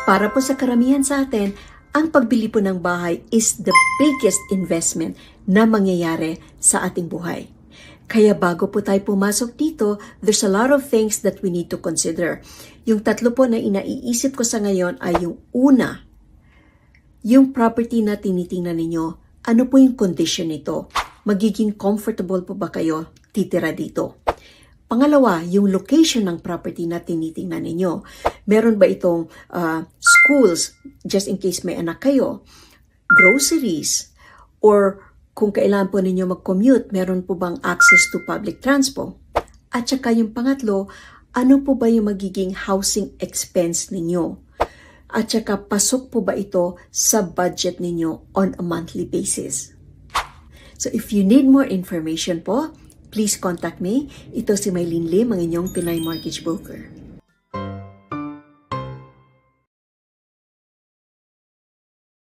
Para po sa karamihan sa atin, ang pagbili po ng bahay is the biggest investment na mangyayari sa ating buhay. Kaya bago po tayo pumasok dito, there's a lot of things that we need to consider. Yung tatlo po na inaiisip ko sa ngayon ay yung una, yung property na tinitingnan ninyo, ano po yung condition nito? Magiging comfortable po ba kayo titira dito? Pangalawa, yung location ng property na tinitingnan ninyo. Meron ba itong schools, just in case may anak kayo, groceries, or kung kailangan po ninyo mag-commute, meron po bang access to public transport? At saka yung pangatlo, ano po ba yung magiging housing expense ninyo? At saka pasok po ba ito sa budget ninyo on a monthly basis? So if you need more information po, please contact me. Ito si Maylene Lim, ang inyong Pinay Mortgage Broker.